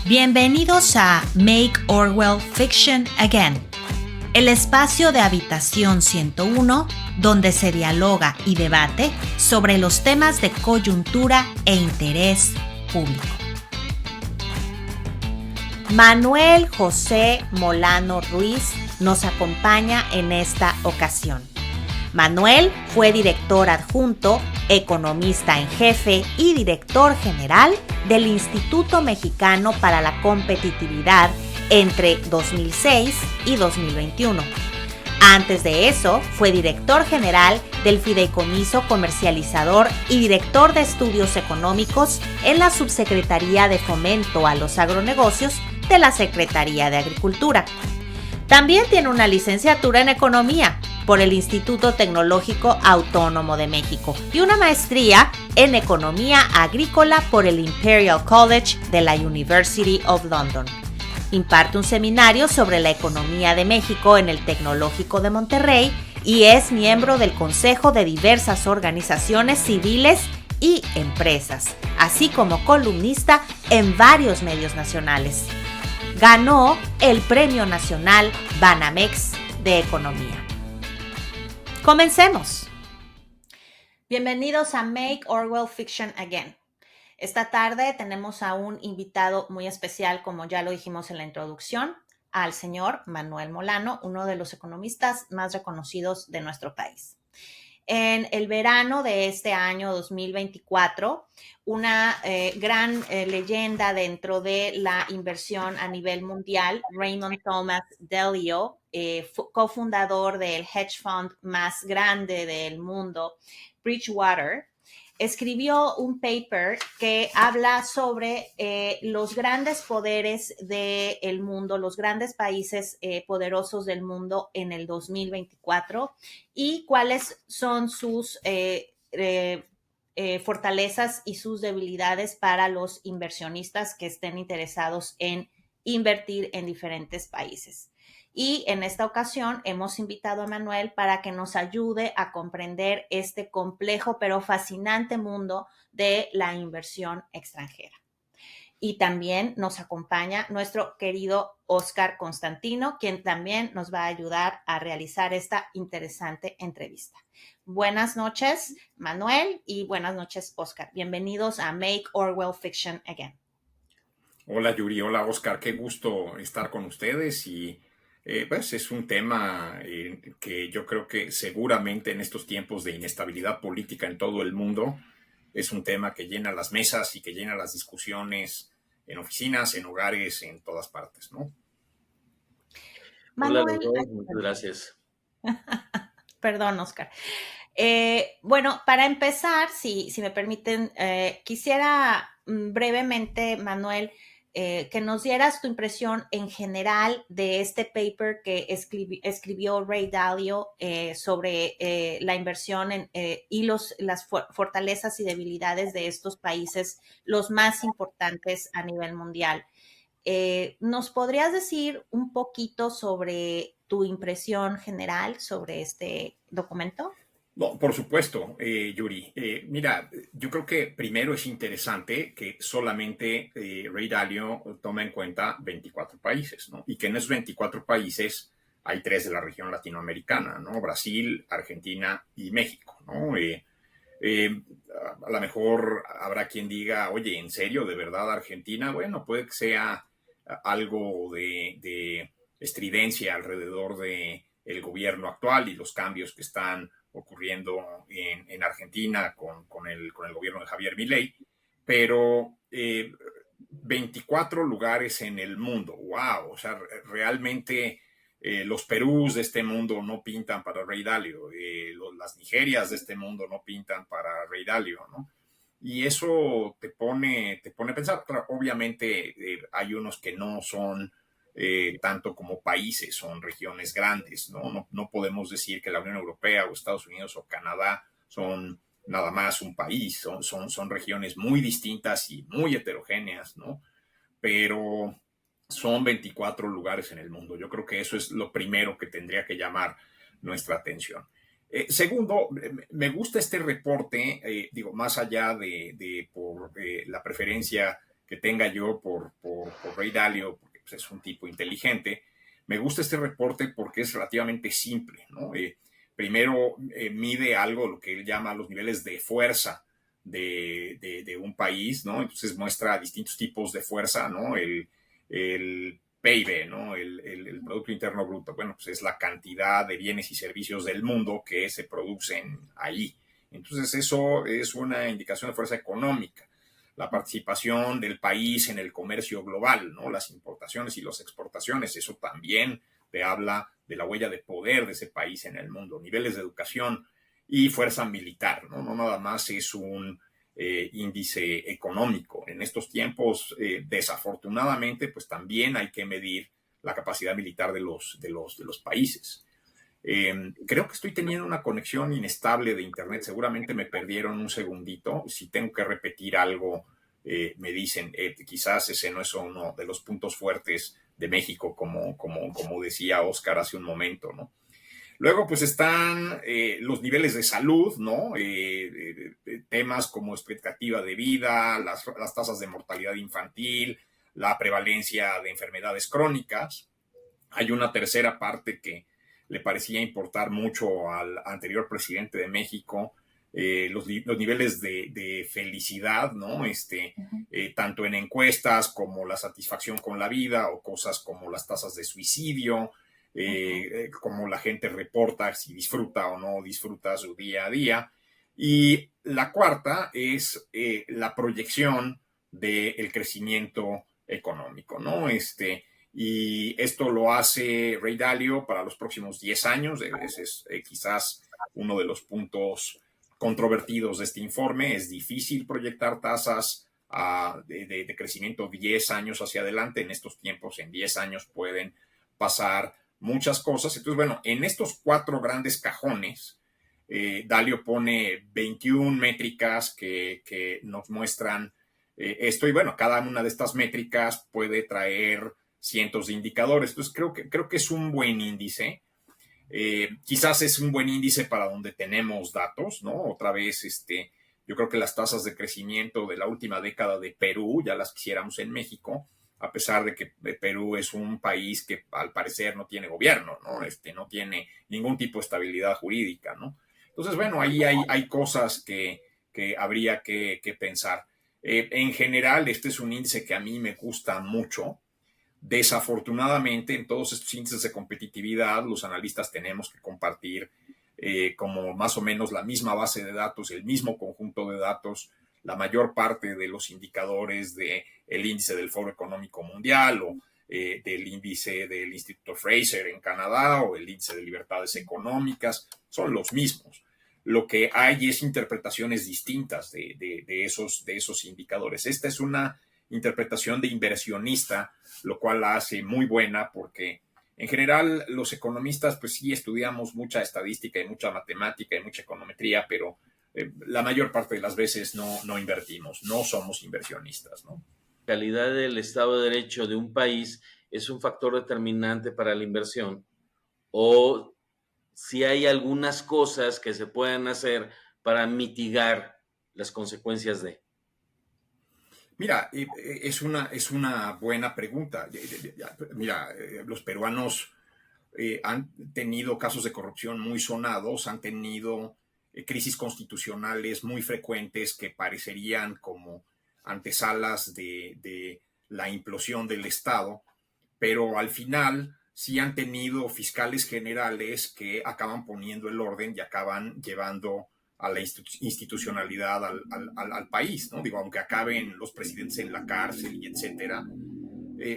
Bienvenidos a Make Orwell Fiction Again, el espacio de Habitación 101 donde se dialoga y debate sobre los temas de coyuntura e interés público. Manuel José Molano Ruiz nos acompaña en esta ocasión. Manuel fue director adjunto, economista en jefe y director general del Instituto Mexicano para la Competitividad entre 2006 y 2021. Antes de eso, fue director general del Fideicomiso Comercializador y director de Estudios Económicos en la Subsecretaría de Fomento a los Agronegocios de la Secretaría de Agricultura. También tiene una licenciatura en Economía por el Instituto Tecnológico Autónomo de México y una maestría en Economía Agrícola por el Imperial College de la University of London. Imparte un seminario sobre la economía de México en el Tecnológico de Monterrey y es miembro del consejo de diversas organizaciones civiles y empresas, así como columnista en varios medios nacionales. Ganó el Premio Nacional Banamex de Economía. ¡Comencemos! Bienvenidos a Make Orwell Fiction Again. Esta tarde tenemos a un invitado muy especial, como ya lo dijimos en la introducción, al señor Manuel Molano, uno de los economistas más reconocidos de nuestro país. En el verano de este año 2024, una gran leyenda dentro de la inversión a nivel mundial, Raymond Thomas Delio, cofundador del hedge fund más grande del mundo, Bridgewater, escribió un paper que habla sobre los grandes poderes del mundo, los grandes países poderosos del mundo en el 2024 y cuáles son sus fortalezas y sus debilidades para los inversionistas que estén interesados en invertir en diferentes países. Y en esta ocasión hemos invitado a Manuel para que nos ayude a comprender este complejo pero fascinante mundo de la inversión extranjera. Y también nos acompaña nuestro querido Óscar Constantino, quien también nos va a ayudar a realizar esta interesante entrevista. Buenas noches, Manuel, y buenas noches, Óscar. Bienvenidos a Make Orwell Fiction Again. Hola, Yuri. Hola, Óscar. Qué gusto estar con ustedes y pues es un tema que yo creo que seguramente en estos tiempos de inestabilidad política en todo el mundo es un tema que llena las mesas y que llena las discusiones en oficinas, en hogares, en todas partes, ¿no? Manuel, hola, muchas gracias. Perdón, Óscar. Bueno, para empezar, si me permiten, quisiera brevemente, Manuel, que nos dieras tu impresión en general de este paper que escribió Ray Dalio sobre la inversión y las fortalezas y debilidades de estos países, los más importantes a nivel mundial. ¿Nos podrías decir un poquito sobre tu impresión general sobre este documento? No, por supuesto, Yuri. Mira, yo creo que primero es interesante que solamente Ray Dalio toma en cuenta 24 países, ¿no? Y que en esos 24 países hay 3 de la región latinoamericana, ¿no? Brasil, Argentina y México, ¿no? A lo mejor habrá quien diga, oye, ¿en serio? ¿De verdad Argentina? Bueno, puede que sea algo de estridencia alrededor del gobierno actual y los cambios que están ocurriendo en Argentina con el gobierno de Javier Milei, pero 24 lugares en el mundo, wow, o sea, realmente los Perús de este mundo no pintan para Ray Dalio, las Nigerias de este mundo no pintan para Ray Dalio, ¿no? Y eso te pone a pensar. Claro, obviamente hay unos que no son tanto como países, son regiones grandes, ¿no? No podemos decir que la Unión Europea o Estados Unidos o Canadá son nada más un país, son regiones muy distintas y muy heterogéneas, ¿no? Pero son 24 lugares en el mundo. Yo creo que eso es lo primero que tendría que llamar nuestra atención. Segundo, me gusta este reporte, digo, más allá por la preferencia que tenga yo por Ray Dalio, porque pues, es un tipo inteligente. Me gusta este reporte porque es relativamente simple, ¿no? Primero mide algo, lo que él llama los niveles de fuerza de un país, ¿no? Entonces muestra distintos tipos de fuerza, ¿no? El PIB, ¿no? El Producto Interno Bruto. Bueno, pues es la cantidad de bienes y servicios del mundo que se producen ahí. Entonces eso es una indicación de fuerza económica. La participación del país en el comercio global, ¿no? Las importaciones y las exportaciones, eso también te habla de la huella de poder de ese país en el mundo, niveles de educación y fuerza militar, ¿no? No nada más es un índice económico. En estos tiempos, desafortunadamente, pues también hay que medir la capacidad militar de los países. Creo que estoy teniendo una conexión inestable de internet. Seguramente me perdieron un segundito. Si tengo que repetir algo, me dicen, quizás ese no es uno de los puntos fuertes de México, como decía Oscar hace un momento, ¿no? Luego, pues están los niveles de salud, ¿no? Temas como expectativa de vida, las tasas de mortalidad infantil, la prevalencia de enfermedades crónicas. Hay una tercera parte que le parecía importar mucho al anterior presidente de México, los niveles de felicidad, ¿no? Tanto en encuestas como la satisfacción con la vida o cosas como las tasas de suicidio, como la gente reporta si disfruta o no disfruta su día a día. Y la cuarta es la proyección del crecimiento económico, ¿no? Y esto lo hace Ray Dalio para los próximos 10 años. Ese es quizás uno de los puntos controvertidos de este informe. Es difícil proyectar tasas de crecimiento 10 años hacia adelante. En estos tiempos, en 10 años pueden pasar muchas cosas. Entonces, bueno, en estos 4 grandes cajones, Dalio pone 21 métricas que nos muestran esto. Y bueno, cada una de estas métricas puede traer cientos de indicadores. Entonces, creo que es un buen índice. Quizás es un buen índice para donde tenemos datos, ¿no? Otra vez, yo creo que las tasas de crecimiento de la última década de Perú ya las quisiéramos en México, a pesar de que Perú es un país que al parecer no tiene gobierno, ¿no? No tiene ningún tipo de estabilidad jurídica, ¿no? Entonces, bueno, ahí hay cosas que habría que pensar. En general, este es un índice que a mí me gusta mucho. Desafortunadamente, en todos estos índices de competitividad, los analistas tenemos que compartir como más o menos la misma base de datos, el mismo conjunto de datos, la mayor parte de los indicadores del índice del Foro Económico Mundial o del índice del Instituto Fraser en Canadá o el índice de libertades económicas, son los mismos. Lo que hay es interpretaciones distintas de esos indicadores. Esta es una interpretación de inversionista, lo cual la hace muy buena porque en general los economistas pues sí estudiamos mucha estadística y mucha matemática y mucha econometría, pero la mayor parte de las veces no invertimos, no somos inversionistas, ¿no? La calidad del Estado de Derecho de un país es un factor determinante para la inversión, o si hay algunas cosas que se puedan hacer para mitigar las consecuencias de. Mira, es una buena pregunta. Mira, los peruanos han tenido casos de corrupción muy sonados, han tenido crisis constitucionales muy frecuentes que parecerían como antesalas de la implosión del Estado, pero al final sí han tenido fiscales generales que acaban poniendo el orden y acaban llevando a la institucionalidad al país, ¿no? Digo, aunque acaben los presidentes en la cárcel y etcétera,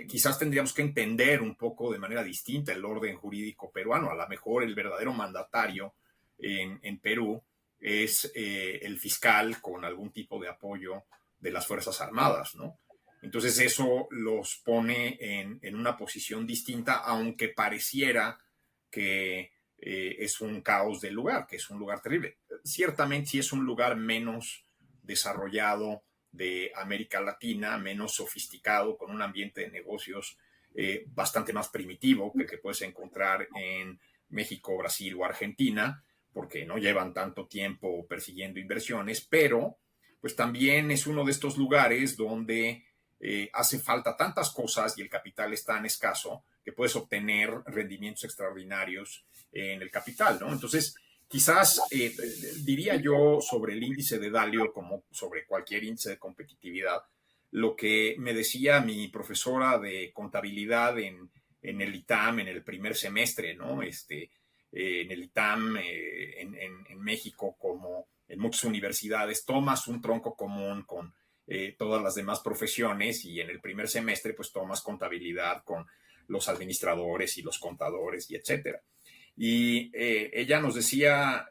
quizás tendríamos que entender un poco de manera distinta el orden jurídico peruano. A lo mejor el verdadero mandatario en Perú es el fiscal con algún tipo de apoyo de las Fuerzas Armadas, ¿no? Entonces eso los pone en una posición distinta, aunque pareciera que es un caos del lugar, que es un lugar terrible. Ciertamente sí es un lugar menos desarrollado de América Latina, menos sofisticado, con un ambiente de negocios bastante más primitivo que el que puedes encontrar en México, Brasil o Argentina, porque no llevan tanto tiempo persiguiendo inversiones, pero pues también es uno de estos lugares donde hace falta tantas cosas y el capital es tan escaso que puedes obtener rendimientos extraordinarios en el capital, ¿no? Entonces, quizás diría yo sobre el índice de Dalio, como sobre cualquier índice de competitividad, lo que me decía mi profesora de contabilidad en el ITAM en el primer semestre, ¿no? En el ITAM en México, como en muchas universidades, tomas un tronco común con todas las demás profesiones y en el primer semestre pues tomas contabilidad con los administradores y los contadores y etcétera. Y ella nos decía,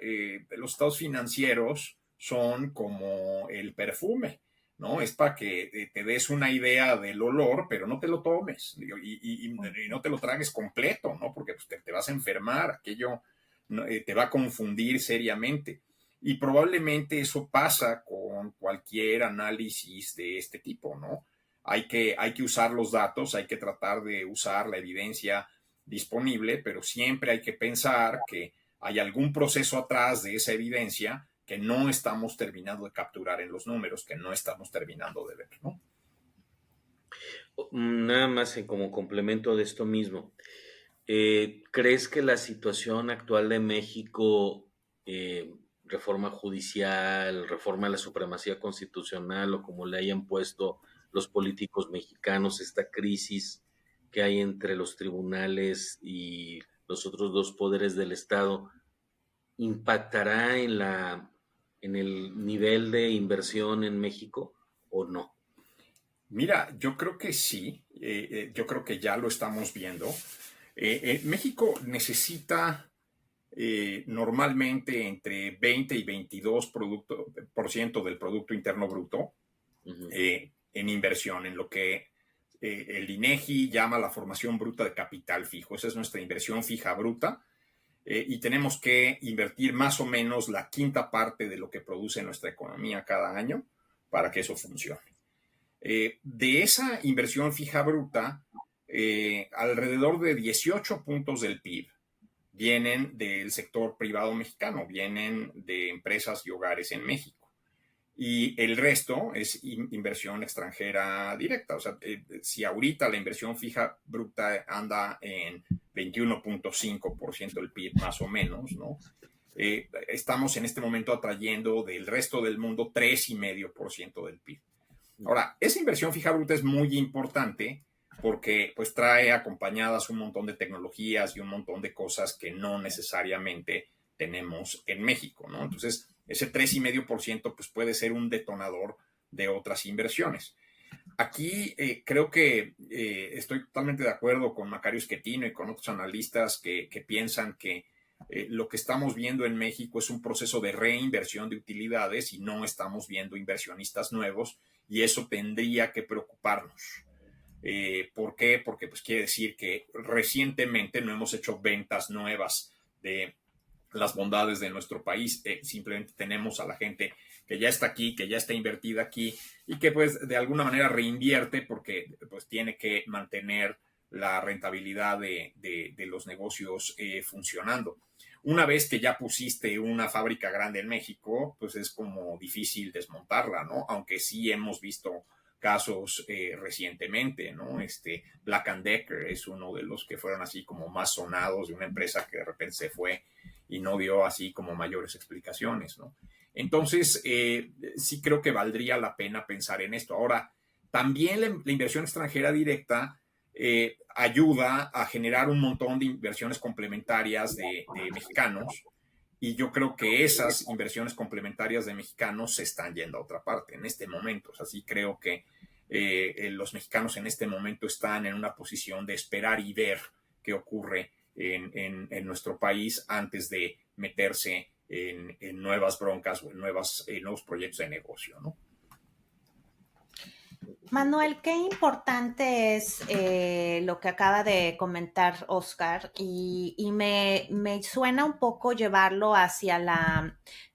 los estados financieros son como el perfume, ¿no? Es para que te des una idea del olor, pero no te lo tomes y no te lo tragues completo, ¿no? Porque pues, te vas a enfermar, aquello te va a confundir seriamente. Y probablemente eso pasa con cualquier análisis de este tipo, ¿no? Hay que usar los datos, hay que tratar de usar la evidencia disponible, pero siempre hay que pensar que hay algún proceso atrás de esa evidencia que no estamos terminando de capturar en los números, que no estamos terminando de ver, ¿no? Nada más como complemento de esto mismo. ¿Crees que la situación actual de México, reforma judicial, reforma a la supremacía constitucional o como le hayan puesto los políticos mexicanos, esta crisis que hay entre los tribunales y los otros dos poderes del Estado, impactará en el nivel de inversión en México o no? Mira, yo creo que sí, yo creo que ya lo estamos viendo. México necesita normalmente entre 20 y 22% del Producto Interno Bruto Ujú. en inversión, en lo que el INEGI llama la formación bruta de capital fijo. Esa es nuestra inversión fija bruta. Y tenemos que invertir más o menos la quinta parte de lo que produce nuestra economía cada año para que eso funcione. De esa inversión fija bruta, alrededor de 18 puntos del PIB vienen del sector privado mexicano, vienen de empresas y hogares en México. Y el resto es inversión extranjera directa. O sea, si ahorita la inversión fija bruta anda en 21.5% del PIB más o menos, ¿no? Estamos en este momento atrayendo del resto del mundo 3,5% del PIB. Ahora, esa inversión fija bruta es muy importante porque pues trae acompañadas un montón de tecnologías y un montón de cosas que no necesariamente tenemos en México, ¿no? Entonces, ese 3,5% pues puede ser un detonador de otras inversiones. Aquí creo que estoy totalmente de acuerdo con Macario Schettino y con otros analistas que piensan que lo que estamos viendo en México es un proceso de reinversión de utilidades y no estamos viendo inversionistas nuevos y eso tendría que preocuparnos. ¿Por qué? Porque pues quiere decir que recientemente no hemos hecho ventas nuevas de las bondades de nuestro país. Simplemente tenemos a la gente que ya está aquí, que ya está invertida aquí y que pues de alguna manera reinvierte porque pues tiene que mantener la rentabilidad de los negocios funcionando. Una vez que ya pusiste una fábrica grande en México, pues es como difícil desmontarla, ¿no? Aunque sí hemos visto casos recientemente, ¿no? Black & Decker es uno de los que fueron así como más sonados de una empresa que de repente se fue y no dio así como mayores explicaciones, ¿no? Entonces, sí creo que valdría la pena pensar en esto. Ahora, también la inversión extranjera directa ayuda a generar un montón de inversiones complementarias de mexicanos y yo creo que esas inversiones complementarias de mexicanos se están yendo a otra parte en este momento. O sea, sí creo que los mexicanos en este momento están en una posición de esperar y ver qué ocurre en nuestro país antes de meterse en nuevas broncas o en nuevos proyectos de negocio, ¿no? Manuel, qué importante es lo que acaba de comentar Oscar y me suena un poco llevarlo hacia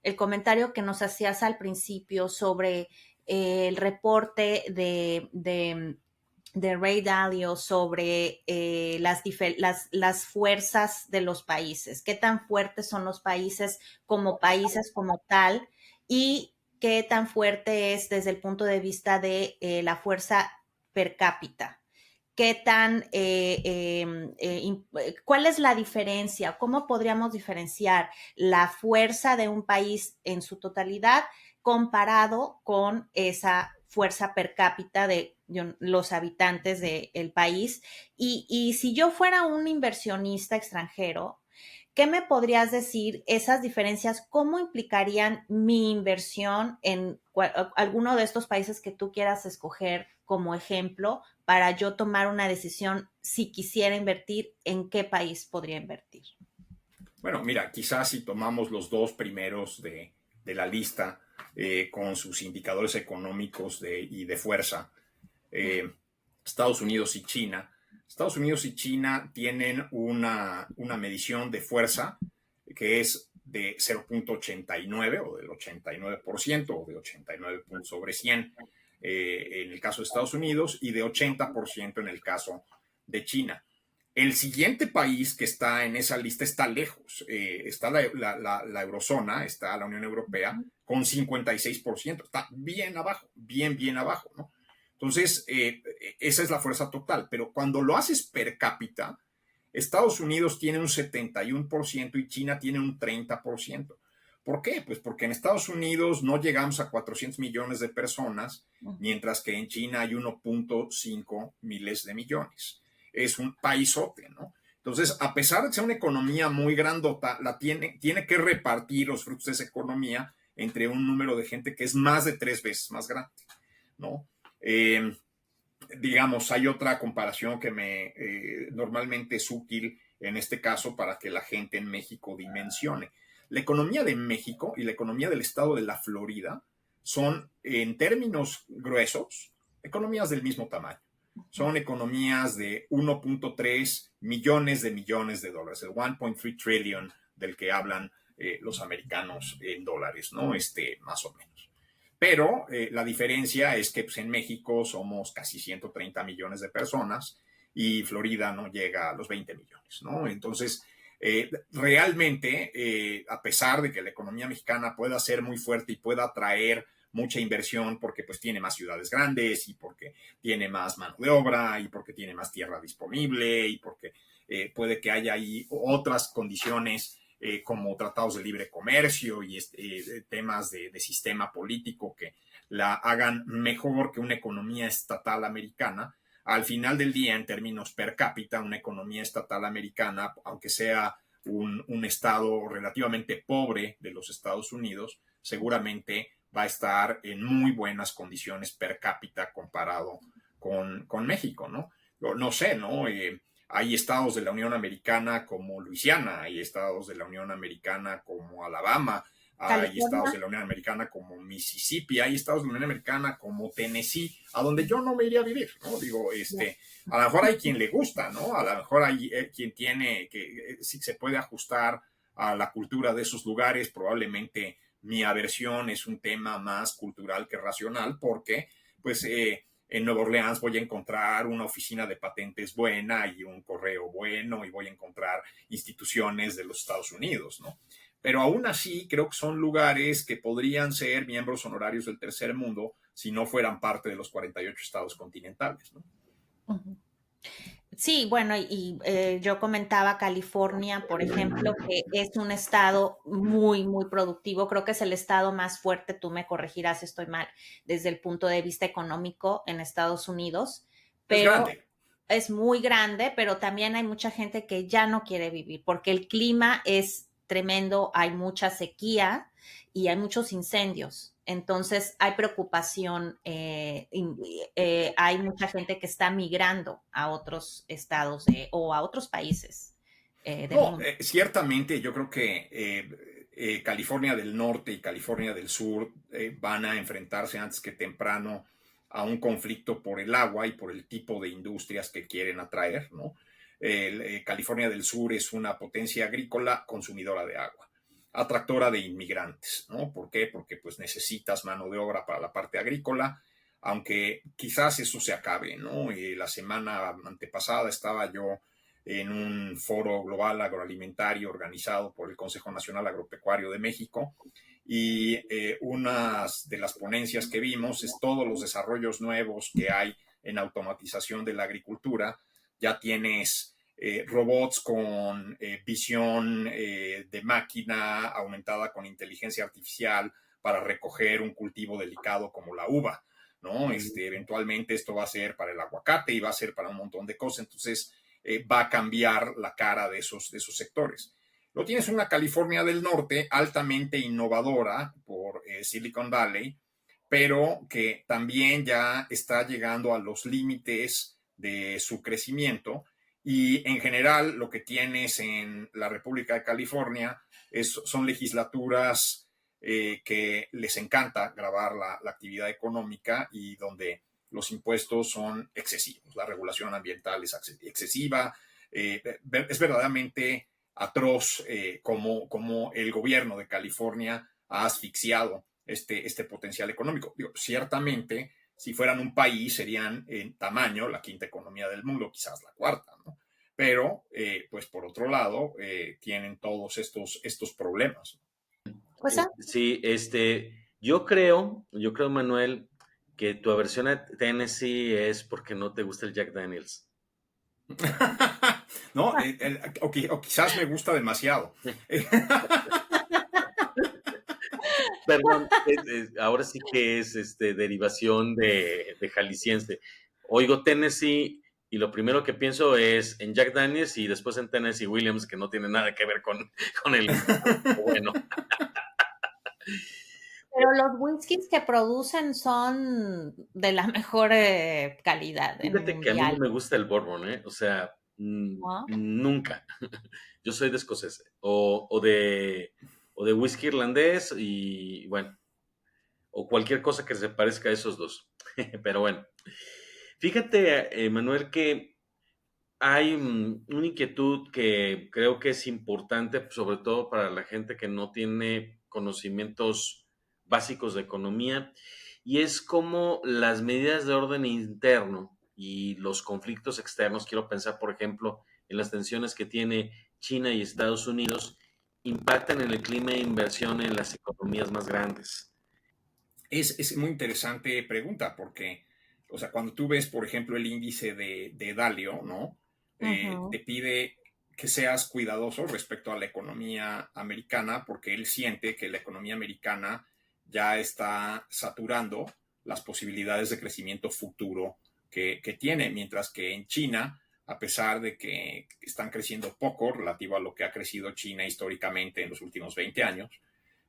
el comentario que nos hacías al principio sobre el reporte de Ray Dalio sobre las fuerzas de los países, qué tan fuertes son los países como tal y qué tan fuerte es desde el punto de vista de la fuerza per cápita. ¿Qué tan, cuál es la diferencia? ¿Cómo podríamos diferenciar la fuerza de un país en su totalidad comparado con esa fuerza per cápita de los habitantes del país? Y si yo fuera un inversionista extranjero, ¿qué me podrías decir esas diferencias? ¿Cómo implicarían mi inversión en alguno de estos países que tú quieras escoger como ejemplo para yo tomar una decisión si quisiera invertir, en qué país podría invertir? Bueno, mira, quizás si tomamos los dos primeros de la lista con sus indicadores económicos y de fuerza, Estados Unidos y China. Estados Unidos y China tienen una medición de fuerza que es de 0.89 o del 89% o de 89 puntos sobre 100 en el caso de Estados Unidos y de 80% en el caso de China. El siguiente país que está en esa lista está lejos. Está la eurozona, está la Unión Europea con 56%. Está bien abajo, bien abajo, ¿no? Entonces, esa es la fuerza total. Pero cuando lo haces per cápita, Estados Unidos tiene un 71% y China tiene un 30%. ¿Por qué? Pues porque en Estados Unidos no llegamos a 400 millones de personas, mientras que en China hay 1.5 miles de millones. Es un paisote, ¿no? Entonces, a pesar de ser una economía muy grandota, tiene que repartir los frutos de esa economía entre un número de gente que es más de 3 veces más grande, ¿no? Digamos, hay otra comparación que normalmente es útil en este caso para que la gente en México dimensione. La economía de México y la economía del estado de la Florida son, en términos gruesos, economías del mismo tamaño. Son economías de 1.3 millones de dólares, el 1.3 trillion del que hablan los americanos en dólares, ¿no? Más o menos. Pero la diferencia es que pues, en México somos casi 130 millones de personas y Florida no llega a los 20 millones, ¿no? Entonces, realmente, a pesar de que la economía mexicana pueda ser muy fuerte y pueda atraer mucha inversión porque pues tiene más ciudades grandes y porque tiene más mano de obra y porque tiene más tierra disponible y porque puede que haya ahí otras condiciones como tratados de libre comercio y temas de sistema político que la hagan mejor que una economía estatal americana. Al final del día, en términos per cápita, una economía estatal americana, aunque sea un estado relativamente pobre de los Estados Unidos, seguramente va a estar en muy buenas condiciones per cápita comparado con México, ¿no? No sé, ¿no? Hay estados de la Unión Americana como Luisiana, hay estados de la Unión Americana como Alabama, hay estados de la Unión Americana como Mississippi, hay estados de la Unión Americana como Tennessee, a donde yo no me iría a vivir, ¿no? Digo, a lo mejor hay quien le gusta, ¿no? A lo mejor hay quien tiene que, si se puede ajustar a la cultura de esos lugares, probablemente mi aversión es un tema más cultural que racional, porque, pues, en Nueva Orleans voy a encontrar una oficina de patentes buena y un correo bueno y voy a encontrar instituciones de los Estados Unidos, ¿no? Pero aún así creo que son lugares que podrían ser miembros honorarios del tercer mundo si no fueran parte de los 48 estados continentales, ¿no? Uh-huh. Sí, bueno, y yo comentaba California, por ejemplo, que es un estado muy productivo. Creo que es el estado más fuerte, tú me corregirás si estoy mal, desde el punto de vista económico en Estados Unidos, pero es grande. Es muy grande, pero también hay mucha gente que ya no quiere vivir porque el clima es tremendo, hay mucha sequía y hay muchos incendios. Entonces hay preocupación, hay mucha gente que está migrando a otros estados o a otros países del mundo. Ciertamente yo creo que California del Norte y California del Sur van a enfrentarse antes que temprano a un conflicto por el agua y por el tipo de industrias que quieren atraer, ¿no? California del Sur es una potencia agrícola consumidora de agua, atractora de inmigrantes, ¿no? ¿Por qué? Porque pues necesitas mano de obra para la parte agrícola, aunque quizás eso se acabe, ¿no? La semana antepasada estaba yo en un foro global agroalimentario organizado por el Consejo Nacional Agropecuario de México y una de las ponencias que vimos es todos los desarrollos nuevos que hay en automatización de la agricultura, ya tienes robots con visión de máquina aumentada con inteligencia artificial para recoger un cultivo delicado como la uva, ¿no? Eventualmente esto va a ser para el aguacate y va a ser para un montón de cosas, entonces va a cambiar la cara de esos sectores. Lo tienes una California del Norte altamente innovadora por Silicon Valley, pero que también ya está llegando a los límites de su crecimiento. Y en general lo que tienes en la República de California son legislaturas que les encanta grabar la actividad económica y donde los impuestos son excesivos, la regulación ambiental es excesiva, es verdaderamente atroz como el gobierno de California ha asfixiado este potencial económico. Digo, ciertamente, si fueran un país, serían en tamaño la quinta economía del mundo, quizás la cuarta, ¿no? Pero, pues por otro lado, tienen todos estos problemas. Pues Sí, yo creo, Manuel, que tu aversión a Tennessee es porque no te gusta el Jack Daniels. No, o quizás me gusta demasiado. Perdón, ahora sí que es derivación de jalisciense. Oigo Tennessee y lo primero que pienso es en Jack Daniels y después en Tennessee Williams, que no tiene nada que ver con el bueno. pero los whiskies que producen son de la mejor calidad en Fíjate que a mí no mundial, me gusta el bourbon, ¿eh? O sea, ¿no? nunca. Yo soy de escocés o de whisky irlandés y bueno, o cualquier cosa que se parezca a esos dos. Pero bueno, fíjate, Manuel, que hay una inquietud que creo que es importante, sobre todo para la gente que no tiene conocimientos básicos de economía, y es cómo las medidas de orden interno y los conflictos externos, quiero pensar, por ejemplo, en las tensiones que tiene China y Estados Unidos, impactan en el clima de inversión en las economías más grandes. Es muy interesante pregunta porque, o sea, cuando tú ves, por ejemplo, el índice de Dalio, ¿no? Ujú. Te pide que seas cuidadoso respecto a la economía americana porque él siente que la economía americana ya está saturando las posibilidades de crecimiento futuro que tiene, mientras que en China, a pesar de que están creciendo poco relativo a lo que ha crecido China históricamente en los últimos 20 años,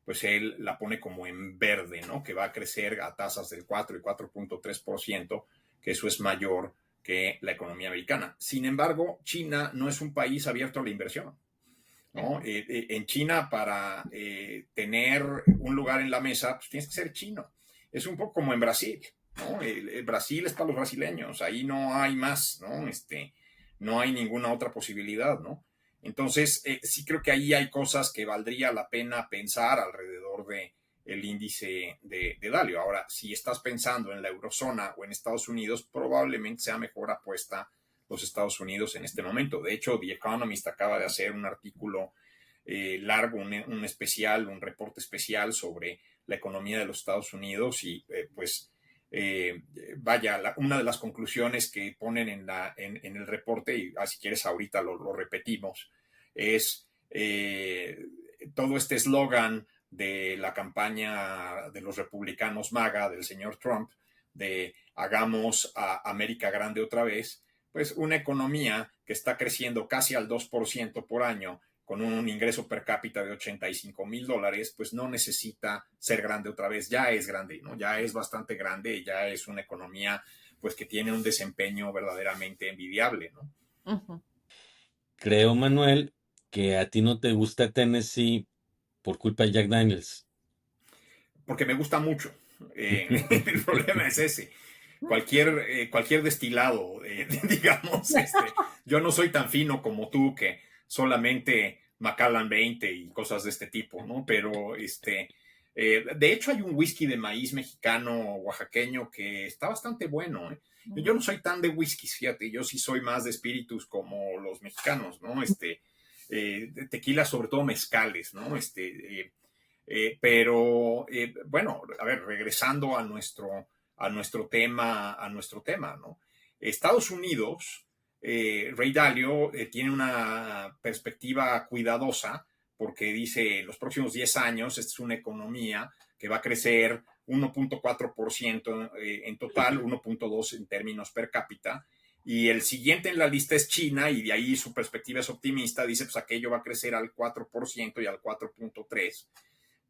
pues él la pone como en verde, ¿no? Que va a crecer a tasas del 4 y 4.3%, que eso es mayor que la economía americana. Sin embargo, China no es un país abierto a la inversión, ¿no? En China, para tener un lugar en la mesa, pues tienes que ser chino. Es un poco como en Brasil, ¿no? El Brasil es para los brasileños, ahí no hay más, ¿no? No hay ninguna otra posibilidad, ¿no? Entonces, sí creo que ahí hay cosas que valdría la pena pensar alrededor de el índice de Dalio. Ahora, si estás pensando en la eurozona o en Estados Unidos, probablemente sea mejor apuesta los Estados Unidos en este momento. De hecho, The Economist acaba de hacer un artículo largo, un especial, un reporte especial sobre la economía de los Estados Unidos y pues vaya, una de las conclusiones que ponen en el reporte, y si quieres ahorita lo repetimos, es todo este eslogan de la campaña de los republicanos MAGA, del señor Trump, de hagamos a América grande otra vez, pues una economía que está creciendo casi al 2% por año, con un ingreso per cápita de $85,000, pues no necesita ser grande otra vez, ya es grande, ¿no? Ya es bastante grande, ya es una economía pues que tiene un desempeño verdaderamente envidiable, ¿no? Ujú. Creo, Manuel, que a ti no te gusta Tennessee por culpa de Jack Daniels. Porque me gusta mucho. El problema es ese. Cualquier destilado, digamos, yo no soy tan fino como tú que solamente Macallan 20 y cosas de este tipo, ¿no? Pero de hecho hay un whisky de maíz mexicano oaxaqueño que está bastante bueno, ¿eh? Yo no soy tan de whiskies, fíjate, yo sí soy más de espíritus como los mexicanos, ¿no? De tequila, sobre todo mezcales, ¿no? Pero bueno, a ver, regresando a nuestro tema, ¿no? Estados Unidos, Ray Dalio tiene una perspectiva cuidadosa porque dice, en los próximos 10 años, esta es una economía que va a crecer 1.4% en total, 1.2% en términos per cápita, y el siguiente en la lista es China, y de ahí su perspectiva es optimista, dice, pues aquello va a crecer al 4% y al 4.3%,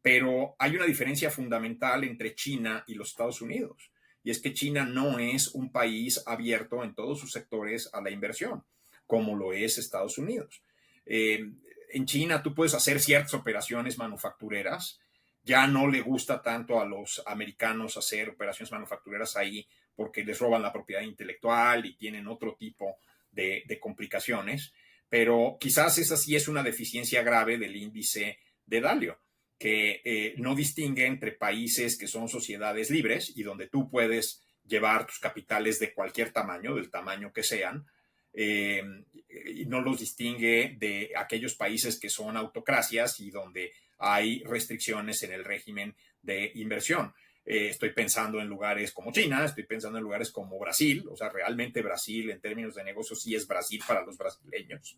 pero hay una diferencia fundamental entre China y los Estados Unidos, y es que China no es un país abierto en todos sus sectores a la inversión, como lo es Estados Unidos. En China tú puedes hacer ciertas operaciones manufactureras, ya no le gusta tanto a los americanos hacer operaciones manufactureras ahí porque les roban la propiedad intelectual y tienen otro tipo de complicaciones, pero quizás esa sí es una deficiencia grave del índice de Dalio, que no distingue entre países que son sociedades libres y donde tú puedes llevar tus capitales de cualquier tamaño, del tamaño que sean, y no los distingue de aquellos países que son autocracias y donde hay restricciones en el régimen de inversión. Estoy pensando en lugares como China, estoy pensando en lugares como Brasil, o sea, realmente Brasil en términos de negocios sí es Brasil para los brasileños.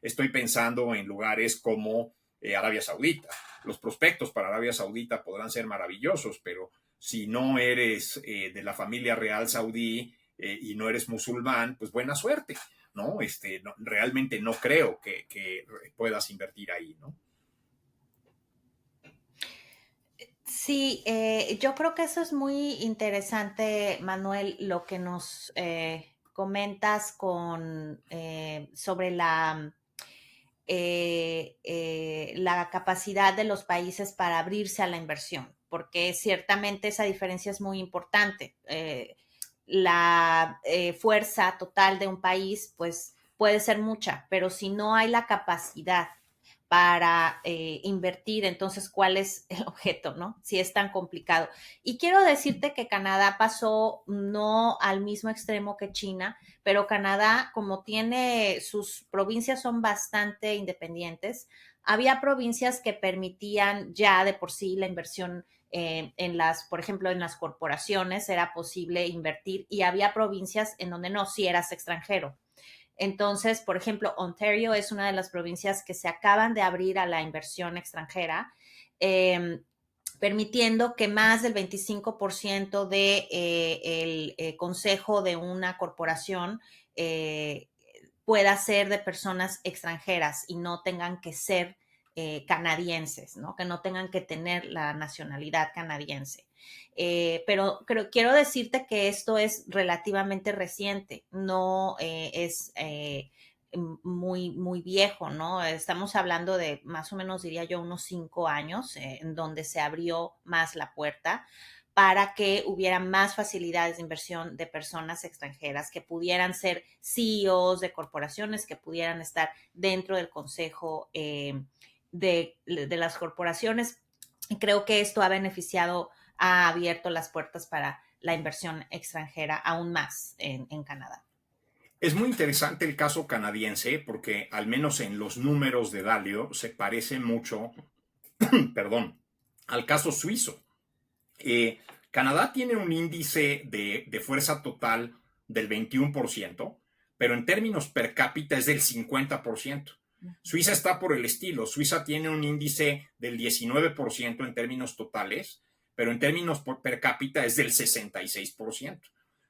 Estoy pensando en lugares como Arabia Saudita. Los prospectos para Arabia Saudita podrán ser maravillosos, pero si no eres de la familia real saudí y no eres musulmán, pues buena suerte, ¿no? No, realmente no creo que puedas invertir ahí, ¿no? Sí, yo creo que eso es muy interesante, Manuel, lo que nos comentas sobre la capacidad de los países para abrirse a la inversión, porque ciertamente esa diferencia es muy importante. La fuerza total de un país, pues puede ser mucha, pero si no hay la capacidad para invertir, entonces, ¿cuál es el objeto, no? Si es tan complicado. Y quiero decirte que Canadá pasó no al mismo extremo que China, pero Canadá, como tiene, sus provincias son bastante independientes, había provincias que permitían ya de por sí la inversión por ejemplo, en las corporaciones era posible invertir y había provincias en donde no, si eras extranjero. Entonces, por ejemplo, Ontario es una de las provincias que se acaban de abrir a la inversión extranjera, permitiendo que más del 25% del consejo de una corporación pueda ser de personas extranjeras y no tengan que ser canadienses, ¿no? Que no tengan que tener la nacionalidad canadiense. Pero quiero decirte que esto es relativamente reciente, no es muy viejo, ¿no? Estamos hablando de más o menos, diría yo, unos 5 años en donde se abrió más la puerta para que hubiera más facilidades de inversión de personas extranjeras que pudieran ser CEOs de corporaciones, que pudieran estar dentro del consejo de las corporaciones. Y creo que esto ha abierto las puertas para la inversión extranjera aún más en Canadá. Es muy interesante el caso canadiense porque al menos en los números de Dalio se parece mucho, perdón, al caso suizo. Canadá tiene un índice de fuerza total del 21%, pero en términos per cápita es del 50%. Suiza está por el estilo. Suiza tiene un índice del 19% en términos totales, pero en términos per cápita es del 66%.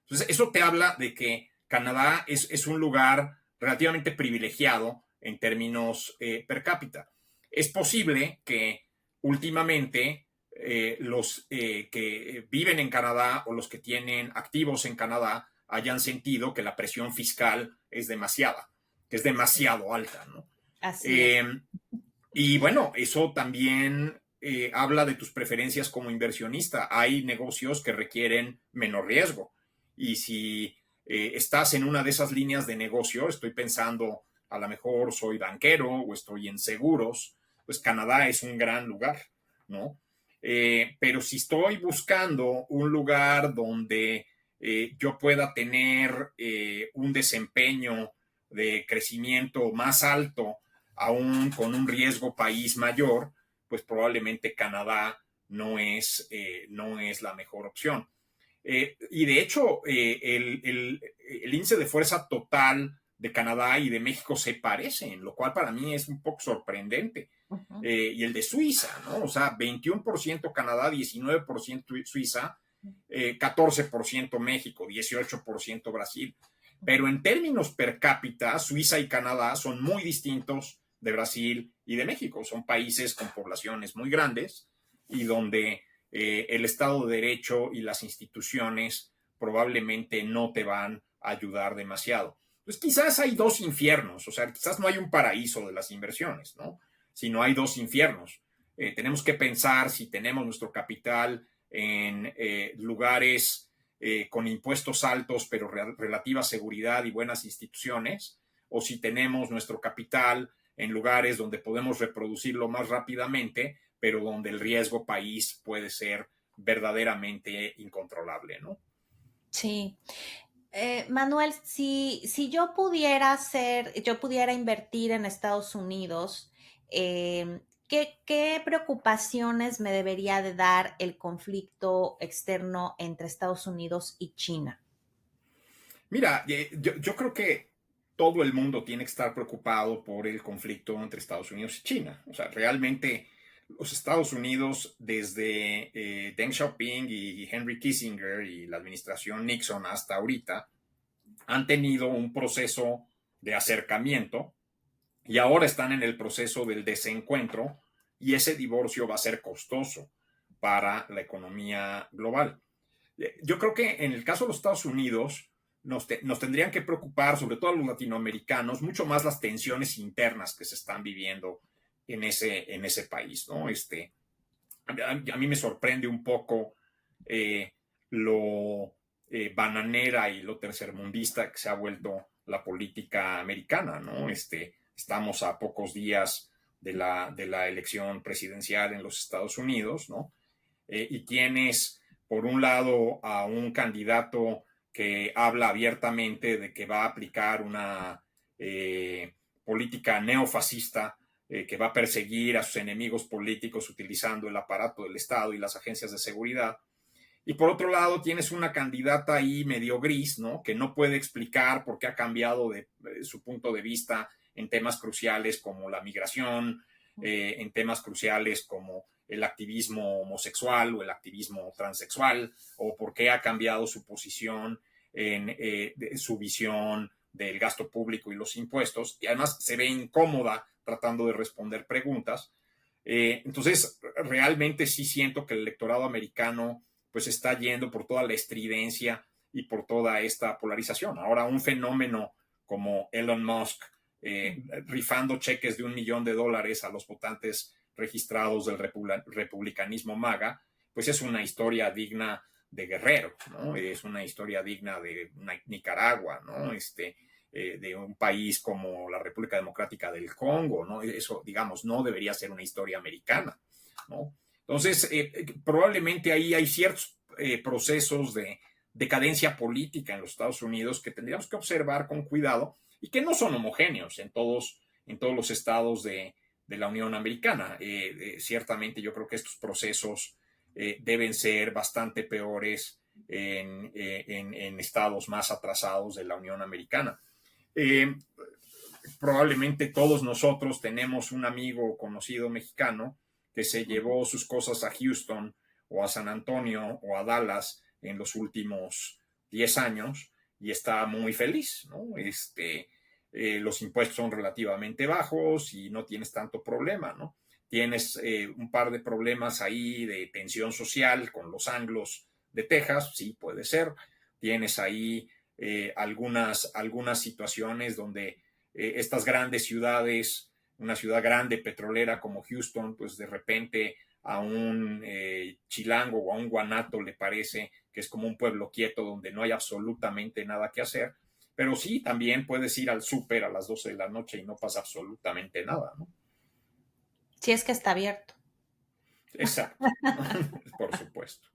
Entonces, eso te habla de que Canadá es un lugar relativamente privilegiado en términos per cápita. Es posible que últimamente los que viven en Canadá o los que tienen activos en Canadá hayan sentido que la presión fiscal es demasiada, que es demasiado alta, ¿no? Así es. Y bueno, eso también habla de tus preferencias como inversionista. Hay negocios que requieren menor riesgo. Y si estás en una de esas líneas de negocio, estoy pensando, a lo mejor soy banquero o estoy en seguros, pues Canadá es un gran lugar, ¿no? Pero si estoy buscando un lugar donde yo pueda tener un desempeño de crecimiento más alto, aún con un riesgo país mayor, pues probablemente Canadá no es la mejor opción. Y de hecho, el índice de fuerza total de Canadá y de México se parecen, lo cual para mí es un poco sorprendente. Y el de Suiza, ¿no? O sea, 21% Canadá, 19% Suiza, 14% México, 18% Brasil. Pero en términos per cápita, Suiza y Canadá son muy distintos de Brasil y de México. Son países con poblaciones muy grandes y donde el Estado de Derecho y las instituciones probablemente no te van a ayudar demasiado. Pues quizás hay dos infiernos, o sea, quizás no hay un paraíso de las inversiones, ¿no? Sino hay dos infiernos. Tenemos que pensar si tenemos nuestro capital en lugares con impuestos altos, pero relativa seguridad y buenas instituciones, o si tenemos nuestro capital en lugares donde podemos reproducirlo más rápidamente, pero donde el riesgo país puede ser verdaderamente incontrolable, ¿no? Sí. Manuel, si yo pudiera invertir en Estados Unidos, ¿qué preocupaciones me debería de dar el conflicto externo entre Estados Unidos y China? Mira, yo creo que todo el mundo tiene que estar preocupado por el conflicto entre Estados Unidos y China. O sea, realmente los Estados Unidos, desde Deng Xiaoping y Henry Kissinger y la administración Nixon hasta ahorita, han tenido un proceso de acercamiento y ahora están en el proceso del desencuentro y ese divorcio va a ser costoso para la economía global. Yo creo que en el caso de los Estados Unidos nos tendrían que preocupar, sobre todo a los latinoamericanos, mucho más las tensiones internas que se están viviendo en ese país, ¿no? A mí me sorprende un poco lo bananera y lo tercermundista que se ha vuelto la política americana, ¿no? Estamos a pocos días de la elección presidencial en los Estados Unidos, ¿no? Y tienes, por un lado, a un candidato que habla abiertamente de que va a aplicar una política neofascista que va a perseguir a sus enemigos políticos utilizando el aparato del Estado y las agencias de seguridad. Y por otro lado, tienes una candidata ahí medio gris, ¿no? Que no puede explicar por qué ha cambiado de su punto de vista en temas cruciales como la migración, en temas cruciales como el activismo homosexual o el activismo transexual, o por qué ha cambiado su posición en su visión del gasto público y los impuestos, y además se ve incómoda tratando de responder preguntas. Entonces, realmente sí siento que el electorado americano pues está yendo por toda la estridencia y por toda esta polarización. Ahora, un fenómeno como Elon Musk rifando cheques de $1 millón a los votantes registrados del republicanismo MAGA, pues es una historia digna de Guerrero, ¿no? Es una historia digna de Nicaragua, ¿no? De un país como la República Democrática del Congo, ¿no? Eso, digamos, no debería ser una historia americana, ¿no? Entonces, probablemente ahí hay ciertos procesos de decadencia política en los Estados Unidos que tendríamos que observar con cuidado y que no son homogéneos en todos los estados de la Unión Americana. Ciertamente yo creo que estos procesos deben ser bastante peores en estados más atrasados de la Unión Americana. Probablemente todos nosotros tenemos un amigo conocido mexicano que se llevó sus cosas a Houston o a San Antonio o a Dallas en los últimos 10 años y está muy feliz, ¿no? Los impuestos son relativamente bajos y no tienes tanto problema, ¿no? Tienes un par de problemas ahí de tensión social con los anglos de Texas, sí, puede ser. Tienes ahí algunas situaciones donde estas grandes ciudades, una ciudad grande petrolera como Houston, pues de repente a un chilango o a un guanato le parece que es como un pueblo quieto donde no hay absolutamente nada que hacer. Pero sí, también puedes ir al súper a las 12 de la noche y no pasa absolutamente nada, ¿no? Si es que está abierto. Exacto, por supuesto.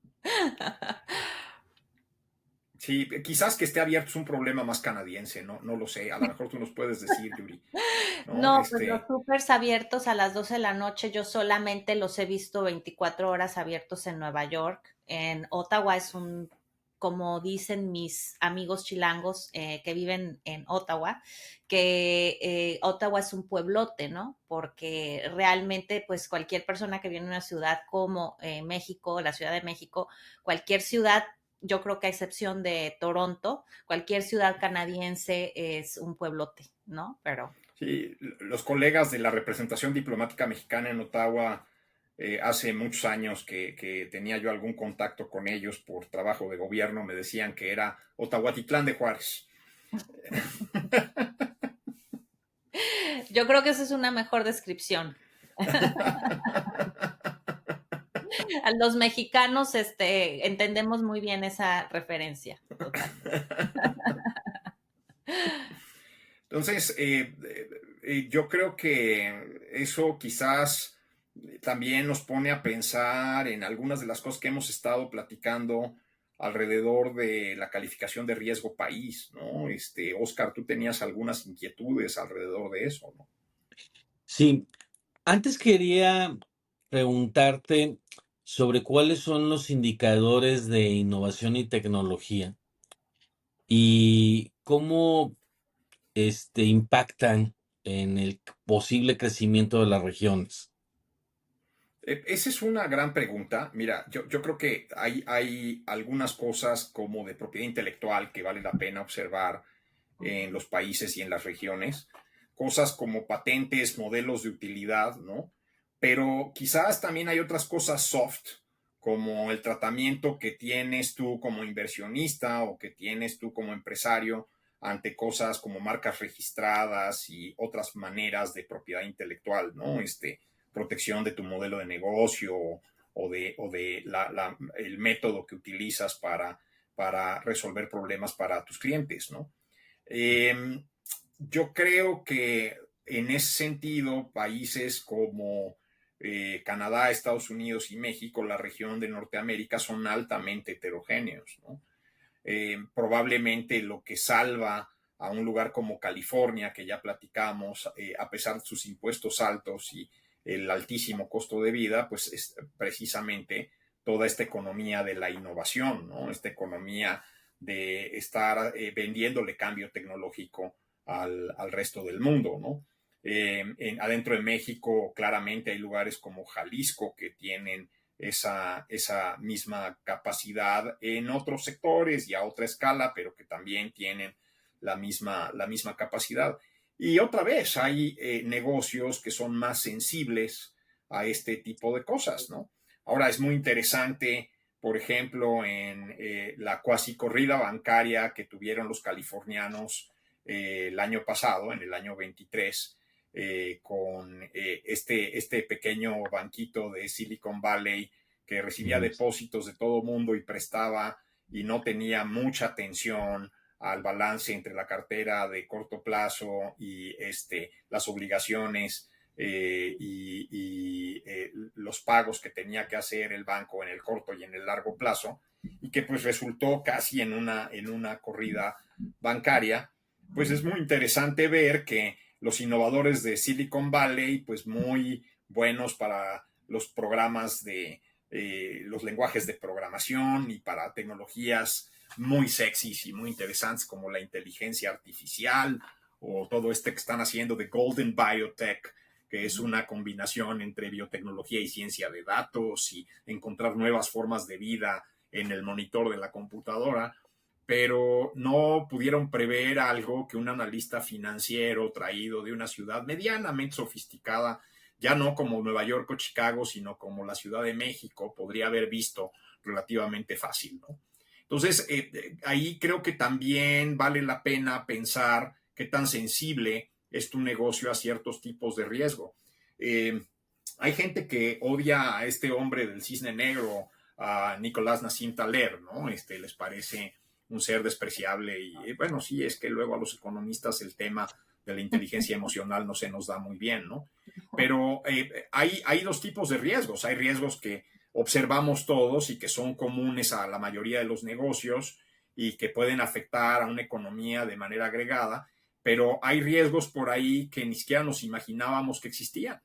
Sí, quizás que esté abierto es un problema más canadiense, ¿no? No lo sé, a lo mejor tú nos puedes decir, Yuri, ¿no? No, pues los supers abiertos a las 12 de la noche, yo solamente los he visto 24 horas abiertos en Nueva York. En Ottawa es un como dicen mis amigos chilangos que viven en Ottawa, que Ottawa es un pueblote, ¿no? Porque realmente, pues cualquier persona que viene a una ciudad como México, la Ciudad de México, cualquier ciudad, yo creo que a excepción de Toronto, cualquier ciudad canadiense es un pueblote, ¿no? Pero Sí, los colegas de la representación diplomática mexicana en Ottawa, hace muchos años que tenía yo algún contacto con ellos por trabajo de gobierno, me decían que era Ottahuatitlán de Juárez. yo creo que esa es una mejor descripción. A los mexicanos entendemos muy bien esa referencia, totalmente. Entonces, yo creo que eso quizás también nos pone a pensar en algunas de las cosas que hemos estado platicando alrededor de la calificación de riesgo país, ¿no? Oscar, tú tenías algunas inquietudes alrededor de eso, ¿no? Sí, antes quería preguntarte sobre cuáles son los indicadores de innovación y tecnología y cómo impactan en el posible crecimiento de las regiones. Esa es una gran pregunta. Mira, yo creo que hay algunas cosas como de propiedad intelectual que vale la pena observar en los países y en las regiones. Cosas como patentes, modelos de utilidad, ¿no? Pero quizás también hay otras cosas soft, como el tratamiento que tienes tú como inversionista o que tienes tú como empresario ante cosas como marcas registradas y otras maneras de propiedad intelectual, ¿no? Protección de tu modelo de negocio o de el método que utilizas para resolver problemas para tus clientes, ¿no? Yo creo que en ese sentido, países como Canadá, Estados Unidos y México, la región de Norteamérica, son altamente heterogéneos, ¿no? Probablemente lo que salva a un lugar como California, que ya platicamos, a pesar de sus impuestos altos y el altísimo costo de vida, pues es precisamente toda esta economía de la innovación, ¿no? Esta economía de estar vendiéndole cambio tecnológico al resto del mundo, ¿no? Adentro de México, claramente hay lugares como Jalisco que tienen esa misma capacidad en otros sectores y a otra escala, pero que también tienen la misma capacidad. Y otra vez, hay negocios que son más sensibles a este tipo de cosas, ¿no? Ahora es muy interesante, por ejemplo, en la cuasi corrida bancaria que tuvieron los californianos el año pasado, en el año 23, con este pequeño banquito de Silicon Valley que recibía depósitos de todo mundo y prestaba y no tenía mucha atención al balance entre la cartera de corto plazo y las obligaciones y los pagos que tenía que hacer el banco en el corto y en el largo plazo, y que pues resultó casi en una corrida bancaria. Pues es muy interesante ver que los innovadores de Silicon Valley, pues muy buenos para los programas de los lenguajes de programación y para tecnologías muy sexys y muy interesantes como la inteligencia artificial o todo que están haciendo de Golden Biotech, que es una combinación entre biotecnología y ciencia de datos y encontrar nuevas formas de vida en el monitor de la computadora, pero no pudieron prever algo que un analista financiero traído de una ciudad medianamente sofisticada, ya no como Nueva York o Chicago, sino como la Ciudad de México, podría haber visto relativamente fácil, ¿no? Entonces, ahí creo que también vale la pena pensar qué tan sensible es tu negocio a ciertos tipos de riesgo. Hay gente que odia a este hombre del cisne negro, a Nicolás Nassim Taleb, ¿no? Les parece un ser despreciable y bueno, sí, es que luego a los economistas el tema de la inteligencia emocional no se nos da muy bien, ¿no? Pero hay dos tipos de riesgos. Hay riesgos que observamos todos y que son comunes a la mayoría de los negocios y que pueden afectar a una economía de manera agregada, pero hay riesgos por ahí que ni siquiera nos imaginábamos que existían,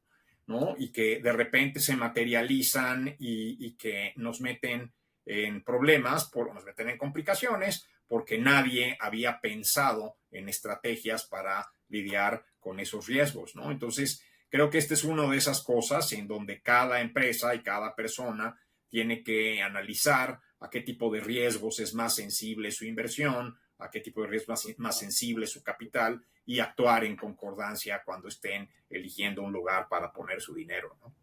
¿no? Y que de repente se materializan y que nos meten en problemas, nos meten en complicaciones, porque nadie había pensado en estrategias para lidiar con esos riesgos, ¿no? Entonces, creo que esta es una de esas cosas en donde cada empresa y cada persona tiene que analizar a qué tipo de riesgos es más sensible su inversión, a qué tipo de riesgos es más sensible su capital y actuar en concordancia cuando estén eligiendo un lugar para poner su dinero, ¿no?